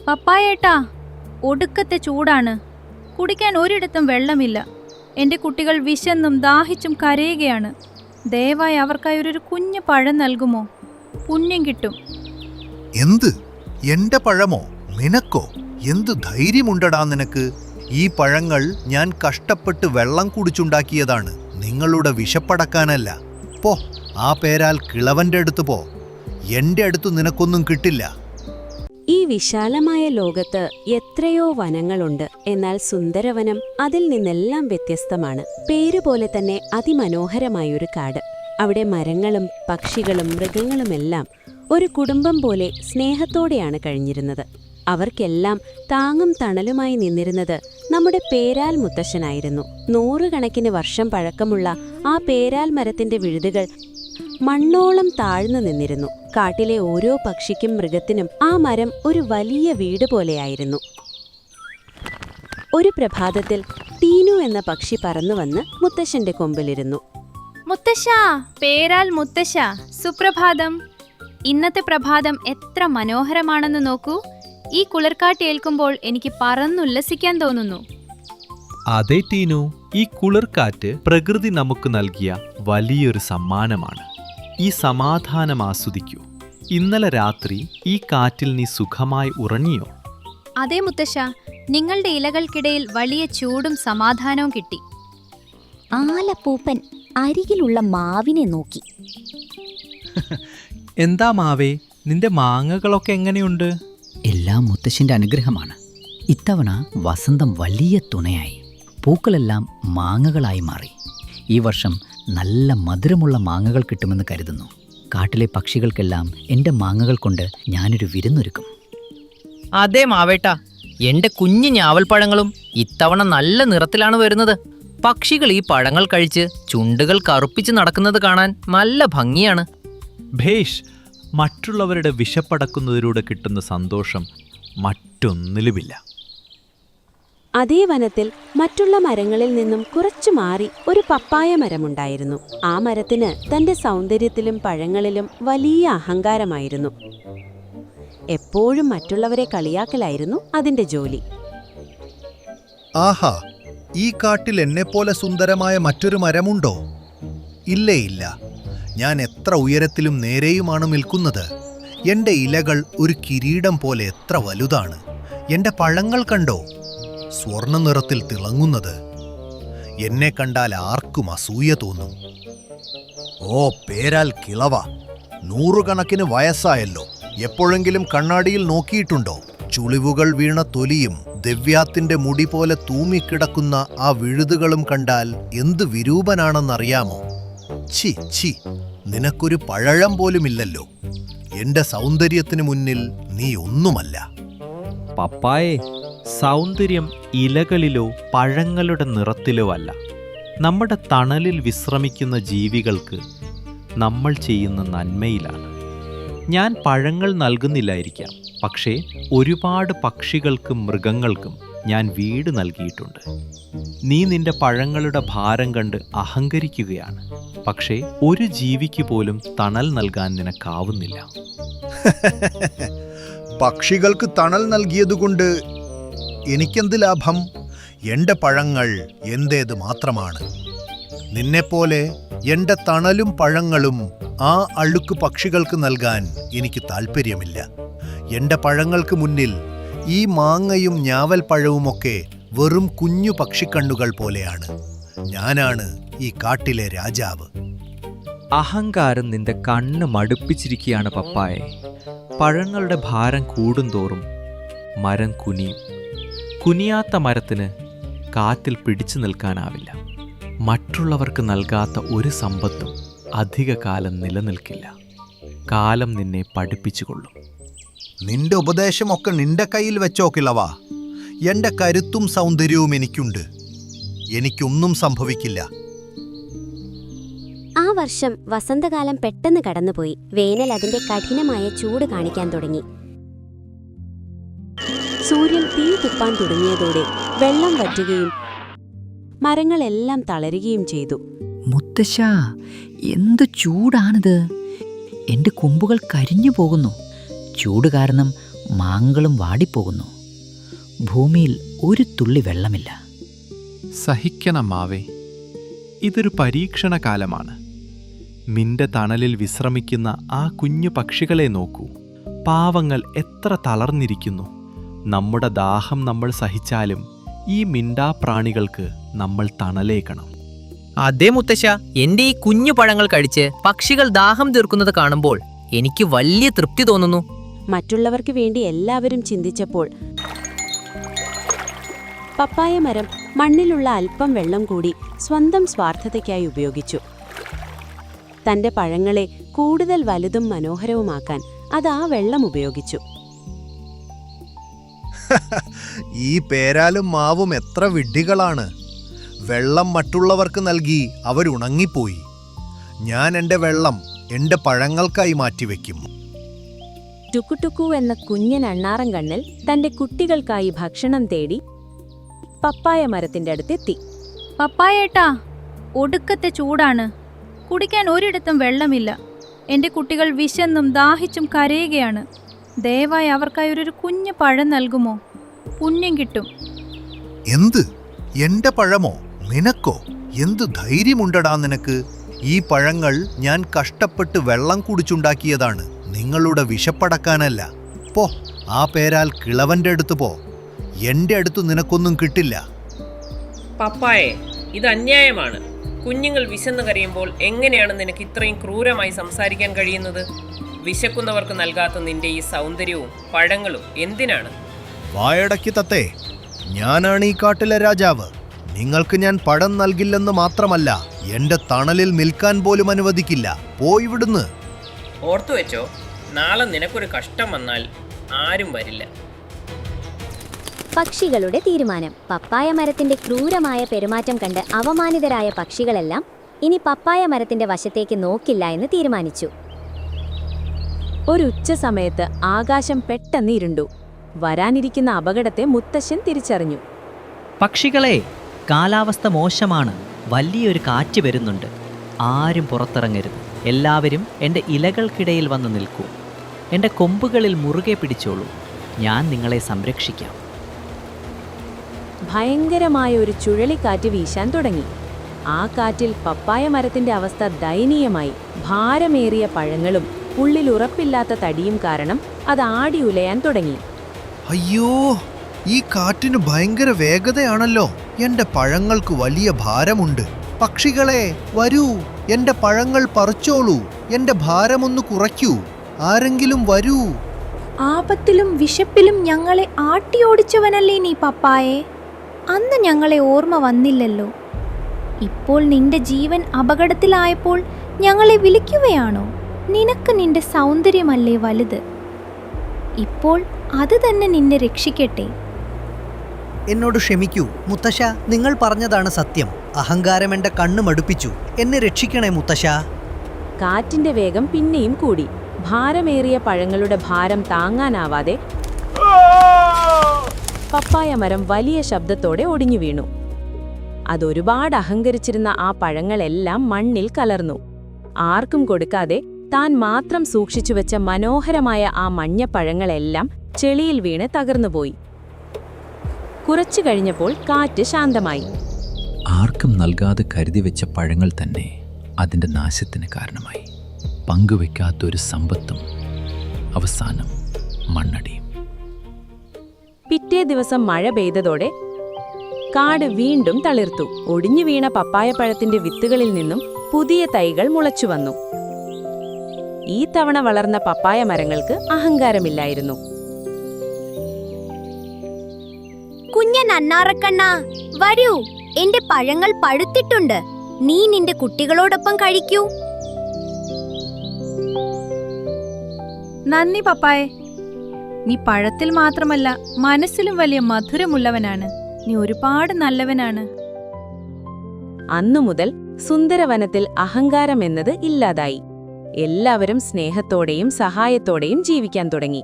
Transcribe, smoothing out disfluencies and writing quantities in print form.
പപ്പായേട്ടാ, ഒടുക്കത്തെ ചൂടാണ്. കുടിക്കാൻ ഒരിടത്തും വെള്ളമില്ല. എൻ്റെ കുട്ടികൾ വിശന്നും ദാഹിച്ചും കരയുകയാണ്. ദയവായി അവർക്കായി ഒരു കുഞ്ഞു പഴം നൽകുമോ? പുണ്യം കിട്ടും. എന്ത്? എന്റെ പഴമോ? നിനക്കോ? എന്തു ധൈര്യമുണ്ടടാ നിനക്ക്? ഈ പഴങ്ങൾ ഞാൻ കഷ്ടപ്പെട്ട് വെള്ളം കുടിച്ചുണ്ടാക്കിയതാണ്, നിങ്ങളുടെ വിശപ്പടക്കാനല്ല. പോ, ആ പേരാൽ കിളവന്റെ അടുത്ത് പോ. എന്റെ അടുത്ത് നിനക്കൊന്നും കിട്ടില്ല. ഈ വിശാലമായ ലോകത്ത് എത്രയോ വനങ്ങളുണ്ട്. എന്നാൽ സുന്ദരവനം അതിൽ നിന്നെല്ലാം വ്യത്യസ്തമാണ്. പേരുപോലെ തന്നെ അതിമനോഹരമായൊരു കാട്. അവിടെ മരങ്ങളും പക്ഷികളും മൃഗങ്ങളുമെല്ലാം ഒരു കുടുംബം പോലെ സ്നേഹത്തോടെയാണ് കഴിഞ്ഞിരുന്നത്. അവർക്കെല്ലാം താങ്ങും തണലുമായി നിന്നിരുന്നത് നമ്മുടെ പേരാൽ മുത്തശ്ശനായിരുന്നു. 100 കണക്കിന് വർഷം പഴക്കമുള്ള ആ പേരാൽ മരത്തിന്റെ വിഴുതുകൾ മണ്ണോളം താഴ്ന്നു നിന്നിരുന്നു. കാട്ടിലെ ഓരോ പക്ഷിക്കും മൃഗത്തിനും ആ മരം ഒരു വലിയ വീട് പോലെയായിരുന്നു. ഒരു പ്രഭാതത്തിൽ ടീനു എന്ന പക്ഷി പറന്നുവന്ന് മുത്തശ്ശന്റെ കൊമ്പിലിരുന്നു. മുത്തശ്ശാ, പേരാൽ മുത്തശ്ശ, സുപ്രഭാതം. ഇന്നത്തെ പ്രഭാതം എത്ര മനോഹരമാണെന്ന് നോക്കൂ. ഈ കുളിർക്കാറ്റേൽക്കുമ്പോൾ എനിക്ക് പറന്നുല്ലസിക്കാൻ തോന്നുന്നു. അതെ ടീനു, ഈ കുളിർക്കാറ്റ് പ്രകൃതി നമുക്ക് നൽകിയ വലിയൊരു സമ്മാനമാണ്. ഈ സമാധാനം ആസ്വദിക്കൂ. ഇന്നലെ രാത്രി ഈ കാറ്റിൽ നീ സുഖമായി ഉറങ്ങിയോ? അതെ മുത്തശ്ശ, നിങ്ങളുടെ ഇലകൾക്കിടയിൽ വലിയ ചൂടും സമാധാനവും കിട്ടി. ആലപ്പൂപ്പൻ അരികിലുള്ള മാവിനെ നോക്കി. എന്താ മാവേ, നിന്റെ മാങ്ങകളൊക്കെ എങ്ങനെയുണ്ട്? എല്ലാം മുത്തശ്ശിന്റെ അനുഗ്രഹമാണ്. ഇത്തവണ വസന്തം വലിയ തുണയായി. പൂക്കളെല്ലാം മാങ്ങകളായി മാറി. ഈ വർഷം നല്ല മധുരമുള്ള മാങ്ങകൾ കിട്ടുമെന്ന് കരുതുന്നു. കാട്ടിലെ പക്ഷികൾക്കെല്ലാം എൻ്റെ മാങ്ങകൾ കൊണ്ട് ഞാനൊരു വിരുന്നൊരുക്കും. അതെ മാവേട്ടാ, എന്റെ കുഞ്ഞു ഞാവൽപ്പഴങ്ങളും ഇത്തവണ നല്ല നിറത്തിലാണ് വരുന്നത്. പക്ഷികൾ ഈ പഴങ്ങൾ കഴിച്ച് ചുണ്ടുകൾ കറുപ്പിച്ച് നടക്കുന്നത് കാണാൻ നല്ല ഭംഗിയാണ്. ഭേഷ്, മറ്റുള്ളവരുടെ വിശപ്പടക്കുന്നതിലൂടെ കിട്ടുന്ന സന്തോഷം മറ്റൊന്നിലുമില്ല. അതേ വനത്തിൽ മറ്റുള്ള മരങ്ങളിൽ നിന്നും കുറച്ചു മാറി ഒരു പപ്പായ മരമുണ്ടായിരുന്നു. ആ മരത്തിന് തന്റെ സൗന്ദര്യത്തിലും പഴങ്ങളിലും വലിയ അഹങ്കാരമായിരുന്നു. എപ്പോഴും മറ്റുള്ളവരെ കളിയാക്കലായിരുന്നു അതിന്റെ ജോലി. ആഹാ, ഈ കാട്ടിൽ എന്നെപ്പോലെ സുന്ദരമായ മറ്റൊരു മരമുണ്ടോ? ഇല്ലേ ഇല്ല. ഞാൻ എത്ര ഉയരത്തിലും നേരെയുമാണ് നിൽക്കുന്നത്. എൻ്റെ ഇലകൾ ഒരു കിരീടം പോലെ എത്ര വലുതാണ്. എൻ്റെ പഴങ്ങൾ കണ്ടോ, സ്വർണ്ണ നിറത്തിൽ തിളങ്ങുന്നത്. എന്നെ കണ്ടാൽ ആർക്കും അസൂയ തോന്നും. ഓ പേരാൽ കിളവ, 100 കണക്കിന് വയസ്സായല്ലോ. എപ്പോഴെങ്കിലും കണ്ണാടിയിൽ നോക്കിയിട്ടുണ്ടോ? ചുളിവുകൾ വീണ തൊലിയും ദിവ്യാത്തിന്റെ മുടി പോലെ തൂമിക്കിടക്കുന്ന ആ വിഴുതുകളും കണ്ടാൽ എന്ത് വിരൂപനാണെന്നറിയാമോ? ഛി ഛി, നിനക്കൊരു പഴഴം പോലുമില്ലല്ലോ. എന്റെ സൗന്ദര്യത്തിന് മുന്നിൽ നീ ഒന്നുമല്ല. പപ്പായേ, സൗന്ദര്യം ഇലകളിലോ പഴങ്ങളുടെ നിറത്തിലോ അല്ല. നമ്മുടെ തണലിൽ വിശ്രമിക്കുന്ന ജീവികൾക്ക് നമ്മൾ ചെയ്യുന്ന നന്മയിലാണ്. ഞാൻ പഴങ്ങൾ നൽകുന്നില്ലായിരിക്കാം, പക്ഷേ ഒരുപാട് പക്ഷികൾക്കും മൃഗങ്ങൾക്കും ഞാൻ വീട് നൽകിയിട്ടുണ്ട്. നീ നിന്റെ പഴങ്ങളുടെ ഭാരം കണ്ട് അഹങ്കരിക്കുകയാണ്, പക്ഷേ ഒരു ജീവിക്ക് പോലും തണൽ നൽകാൻ നിനക്കാവുന്നില്ല. പക്ഷികൾക്ക് തണൽ നൽകിയതുകൊണ്ട് എനിക്കെന്ത് ലാഭം? എന്റെ പഴങ്ങൾ എന്റേത് മാത്രമാണ്. നിന്നെപ്പോലെ എന്റെ തണലും പഴങ്ങളും ആ അഴുക്ക് പക്ഷികൾക്ക് നൽകാൻ എനിക്ക് താല്പര്യമില്ല. എന്റെ പഴങ്ങൾക്ക് മുന്നിൽ ഈ മാങ്ങയും ഞാവൽപ്പഴവുമൊക്കെ വെറും കുഞ്ഞു പക്ഷിക്കണ്ണുകൾ പോലെയാണ്. ഞാനാണ് ഈ കാട്ടിലെ രാജാവ്. അഹങ്കാരം നിന്റെ കണ്ണ് മടുപ്പിച്ചിരിക്കുകയാണ് പപ്പായെ. പഴങ്ങളുടെ ഭാരം കൂടുന്തോറും മരം കുനിയും. കുനിയാത്ത മരത്തിന് കാറ്റിൽ പിടിച്ചു നിൽക്കാനാവില്ല. മറ്റുള്ളവർക്ക് നൽകാത്ത ഒരു സമ്പത്തും അധിക കാലം നിലനിൽക്കില്ല. കാലം നിന്നെ പഠിപ്പിച്ചുകൊള്ളും. നിന്റെ ഉപദേശമൊക്കെ നിന്റെ കയ്യിൽ വെച്ചോ കിളവ. എന്റെ കരുത്തും സൗന്ദര്യവും എനിക്കുണ്ട്. എനിക്കൊന്നും സംഭവിക്കില്ല. ആ വർഷം വസന്തകാലം പെട്ടെന്ന് കടന്നുപോയി. വേനൽ അതിന്റെ കഠിനമായ ചൂട് കാണിക്കാൻ തുടങ്ങി. സൂര്യൻ തീ തുപ്പാൻ തുടങ്ങിയതോടെ വെള്ളം വറ്റുകയും മരങ്ങളെല്ലാം തളരുകയും ചെയ്തു. മുത്തശ്ശ, എന്ത് ചൂടാണിത്! എൻ്റെ കൊമ്പുകൾ കരിഞ്ഞു പോകുന്നു. ചൂട് കാരണം മാങ്ങകളും വാടിപ്പോകുന്നു. ഭൂമിയിൽ ഒരു തുള്ളി വെള്ളമില്ല. സഹിക്കണം മാവേ, ഇതൊരു പരീക്ഷണ കാലമാണ്. നിന്റെ തണലിൽ വിശ്രമിക്കുന്ന ആ കുഞ്ഞു പക്ഷികളെ നോക്കൂ. പാവങ്ങൾ എത്ര തളർന്നിരിക്കുന്നു. നമ്മുടെ ദാഹം നമ്മൾ സഹിച്ചാലും ഈ മിണ്ടാപ്രാണികൾക്ക് നമ്മൾ തണലേക്കണം. അതേ മുത്തശ്ശ, എന്റെ ഈ കുഞ്ഞു പഴങ്ങൾ കഴിച്ച് പക്ഷികൾ ദാഹം തീർക്കുന്നത് കാണുമ്പോൾ എനിക്ക് വലിയ തൃപ്തി തോന്നുന്നു. മറ്റുള്ളവർക്ക് വേണ്ടി എല്ലാവരും ചിന്തിച്ചപ്പോൾ പപ്പായ മരം മണ്ണിലുള്ള അല്പം വെള്ളം കൂടി സ്വന്തം സ്വാർത്ഥതയ്ക്കായി ഉപയോഗിച്ചു. തന്റെ പഴങ്ങളെ കൂടുതൽ വലുതും മനോഹരവുമാക്കാൻ അത് ആ വെള്ളം ഉപയോഗിച്ചു. ഈ പേരാലും മാവും എത്ര വിഡ്ഢികളാണ്. വെള്ളം മറ്റുള്ളവർക്ക് നൽകി അവരുണങ്ങിപ്പോയി. ഞാൻ എൻ്റെ വെള്ളം എൻ്റെ പഴങ്ങൾക്കായി മാറ്റിവെക്കും. ടുക്കുടുക്കു എന്ന കുഞ്ഞൻ അണ്ണാറം കണ്ണൽ തന്റെ കുട്ടികൾക്കായി ഭക്ഷണം തേടി പപ്പായ മരത്തിന്റെ അടുത്തെത്തി. പപ്പായേട്ടാ, ഒടുക്കത്തെ ചൂടാണ്. കുടിക്കാൻ ഒരിടത്തും വെള്ളമില്ല. എൻ്റെ കുട്ടികൾ വിശന്നും ദാഹിച്ചും കരയുകയാണ്. ദയവായി അവർക്കായി ഒരു കുഞ്ഞു പഴം നൽകുമോ? പുണ്യം കിട്ടും. എന്ത്? എൻ്റെ പഴമോ? നിനക്കോ? എന്ത് ധൈര്യമുണ്ടടാ നിനക്ക്? ഈ പഴങ്ങൾ ഞാൻ കഷ്ടപ്പെട്ട് വെള്ളം കുടിച്ചുണ്ടാക്കിയതാണ്, നിങ്ങളുടെ വിശപ്പടക്കാനല്ല. പോ, ആ പേരാൽ കിളവന്റെ അടുത്ത് പോ. എൻ്റെ അടുത്ത് നിനക്കൊന്നും കിട്ടില്ല. പപ്പായെ, ഇത് അന്യായമാണ്. കുഞ്ഞുങ്ങൾ വിശന്ന് കരയുമ്പോൾ എങ്ങനെയാണ് നിനക്ക് ഇത്രയും ക്രൂരമായി സംസാരിക്കാൻ കഴിയുന്നത്? വിശക്കുന്നവർക്ക് നൽകാത്ത നിന്റെ ഈ സൗന്ദര്യവും പഴങ്ങളും എന്തിനാണ്? വായടക്കി തത്തേ, ഞാനാണ് ഈ കാട്ടിലെ രാജാവ്. നിങ്ങൾക്ക് ഞാൻ പഴം നൽകില്ലെന്ന് മാത്രമല്ല, എൻ്റെ തണലിൽ നിൽക്കാൻ പോലും അനുവദിക്കില്ല. പോയിവിടുന്ന്. ഓർത്തു വെച്ചോ, നാളെ നിനക്കൊരു കഷ്ടം വന്നാൽ ആരും വരില്ല. പക്ഷികളുടെ തീരുമാനം. പപ്പായ മരത്തിന്റെ ക്രൂരമായ പെരുമാറ്റം കണ്ട് അവമാനിതരായ പക്ഷികളെല്ലാം ഇനി പപ്പായ മരത്തിന്റെ വശത്തേക്ക് നോക്കില്ല എന്ന് തീരുമാനിച്ചു. ഒരു ഉച്ച സമയത്ത് ആകാശം പെട്ടെന്ന് ഇരുണ്ടു. വരാനിരിക്കുന്ന അപകടത്തെ മുത്തശ്ശൻ തിരിച്ചറിഞ്ഞു. പക്ഷികളെ, കാലാവസ്ഥ മോശമാണ്. വലിയൊരു കാറ്റ് വരുന്നുണ്ട്. ആരും പുറത്തിറങ്ങരുത്. എല്ലാവരും എൻ്റെ ഇലകൾക്കിടയിൽ വന്ന് നിൽക്കൂ. എൻ്റെ കൊമ്പുകളിൽ മുറുകെ പിടിച്ചോളൂ. ഞാൻ നിങ്ങളെ സംരക്ഷിക്കാം. ഭയങ്കരമായ ഒരു ചുഴലിക്കാറ്റ് വീശാൻ തുടങ്ങി. ആ കാറ്റിൽ പപ്പായ മരത്തിന്റെ അവസ്ഥ ദയനീയമായി. ഭാരമേറിയ പഴങ്ങളും ഉള്ളിൽ ഉറപ്പില്ലാത്ത തടിയും കാരണം അത് ആടി ഉലയാൻ തുടങ്ങി. അയ്യോ, ഈ കാറ്റിന് ഭയങ്കര വേഗതയാണല്ലോ. എൻ്റെ പഴങ്ങൾക്ക് വലിയ ഭാരമുണ്ട്. പക്ഷികളെ വരൂ, എൻ്റെ പഴങ്ങൾ പറിച്ചോളൂ. എൻ്റെ ഭാരമൊന്ന് കുറയ്ക്കൂ. ആരെങ്കിലും വരൂ. ആപത്തിലും വിശപ്പിലും ഞങ്ങളെ ആട്ടിയോടിച്ചവനല്ലേ നീ പപ്പായെ? അന്ന് ഞങ്ങളെ ഓർമ്മ വന്നില്ലല്ലോ. ഇപ്പോൾ നിന്റെ ജീവൻ അപകടത്തിലായപ്പോൾ ഞങ്ങളെ വിളിക്കുകയാണോ? നിനക്ക് നിന്റെ സൗന്ദര്യമല്ലേ വലുത്. ഇപ്പോൾ അത് തന്നെ നിന്നെ രക്ഷിക്കട്ടെ. എന്നോട് ക്ഷമിക്കൂ മുത്തശ്ശ, നിങ്ങൾ പറഞ്ഞതാണ് സത്യം. അഹങ്കാരം എൻ്റെ കണ്ണ് മടുപ്പിച്ചു. എന്നെ രക്ഷിക്കണേ മുത്തശ്ശ. കാറ്റിന്റെ വേഗം പിന്നെയും കൂടി. ഭാരമേറിയ പഴങ്ങളുടെ ഭാരം താങ്ങാനാവാതെ പപ്പായ മരം വലിയ ശബ്ദത്തോടെ ഒടിഞ്ഞു വീണു. അതൊരുപാട് അഹങ്കരിച്ചിരുന്ന ആ പഴങ്ങളെല്ലാം മണ്ണിൽ കലർന്നു. ആർക്കും കൊടുക്കാതെ താൻ മാത്രം സൂക്ഷിച്ചുവെച്ച മനോഹരമായ ആ മഞ്ഞപ്പഴങ്ങളെല്ലാം ചെളിയിൽ വീണ് തകർന്നുപോയി. കുറച്ചു കഴിഞ്ഞപ്പോൾ കാറ്റ് ശാന്തമായി. ആർക്കും നൽകാതെ കരുതി വെച്ച പഴങ്ങൾ തന്നെ അതിൻ്റെ നാശത്തിന് കാരണമായി. പങ്കുവെക്കാത്തൊരു സമ്പത്തും അവസാനം മണ്ണടിയും. പിറ്റേ ദിവസം മഴ പെയ്തതോടെ കാട് വീണ്ടും തളിർത്തു. ഒടിഞ്ഞു വീണ പപ്പായപ്പഴത്തിന്റെ വിത്തുകളിൽ നിന്നും പുതിയ തൈകൾ മുളച്ചുവന്നു. ഈ തവണ വളർന്ന പപ്പായ മരങ്ങൾക്ക് അഹങ്കാരമില്ലായിരുന്നു. കുഞ്ഞൻ അണ്ണാറക്കണ്ണ, വരൂ, എന്റെ പഴങ്ങൾ പഴുത്തിട്ടുണ്ട്. നീ നിന്റെ കുട്ടികളോടൊപ്പം കഴിക്കൂ. നന്ദി പപ്പായെ. നീ പഴത്തിൽ മാത്രമല്ല മനസ്സിലും വലിയ മധുരമുള്ളവനാണ്. നീ ഒരുപാട് നല്ലവനാണ്. അന്നു മുതൽ സുന്ദരവനത്തിൽ അഹങ്കാരം എന്നത് ഇല്ലാതായി. എല്ലാവരും സ്നേഹത്തോടെയും സഹായത്തോടെയും ജീവിക്കാൻ തുടങ്ങി.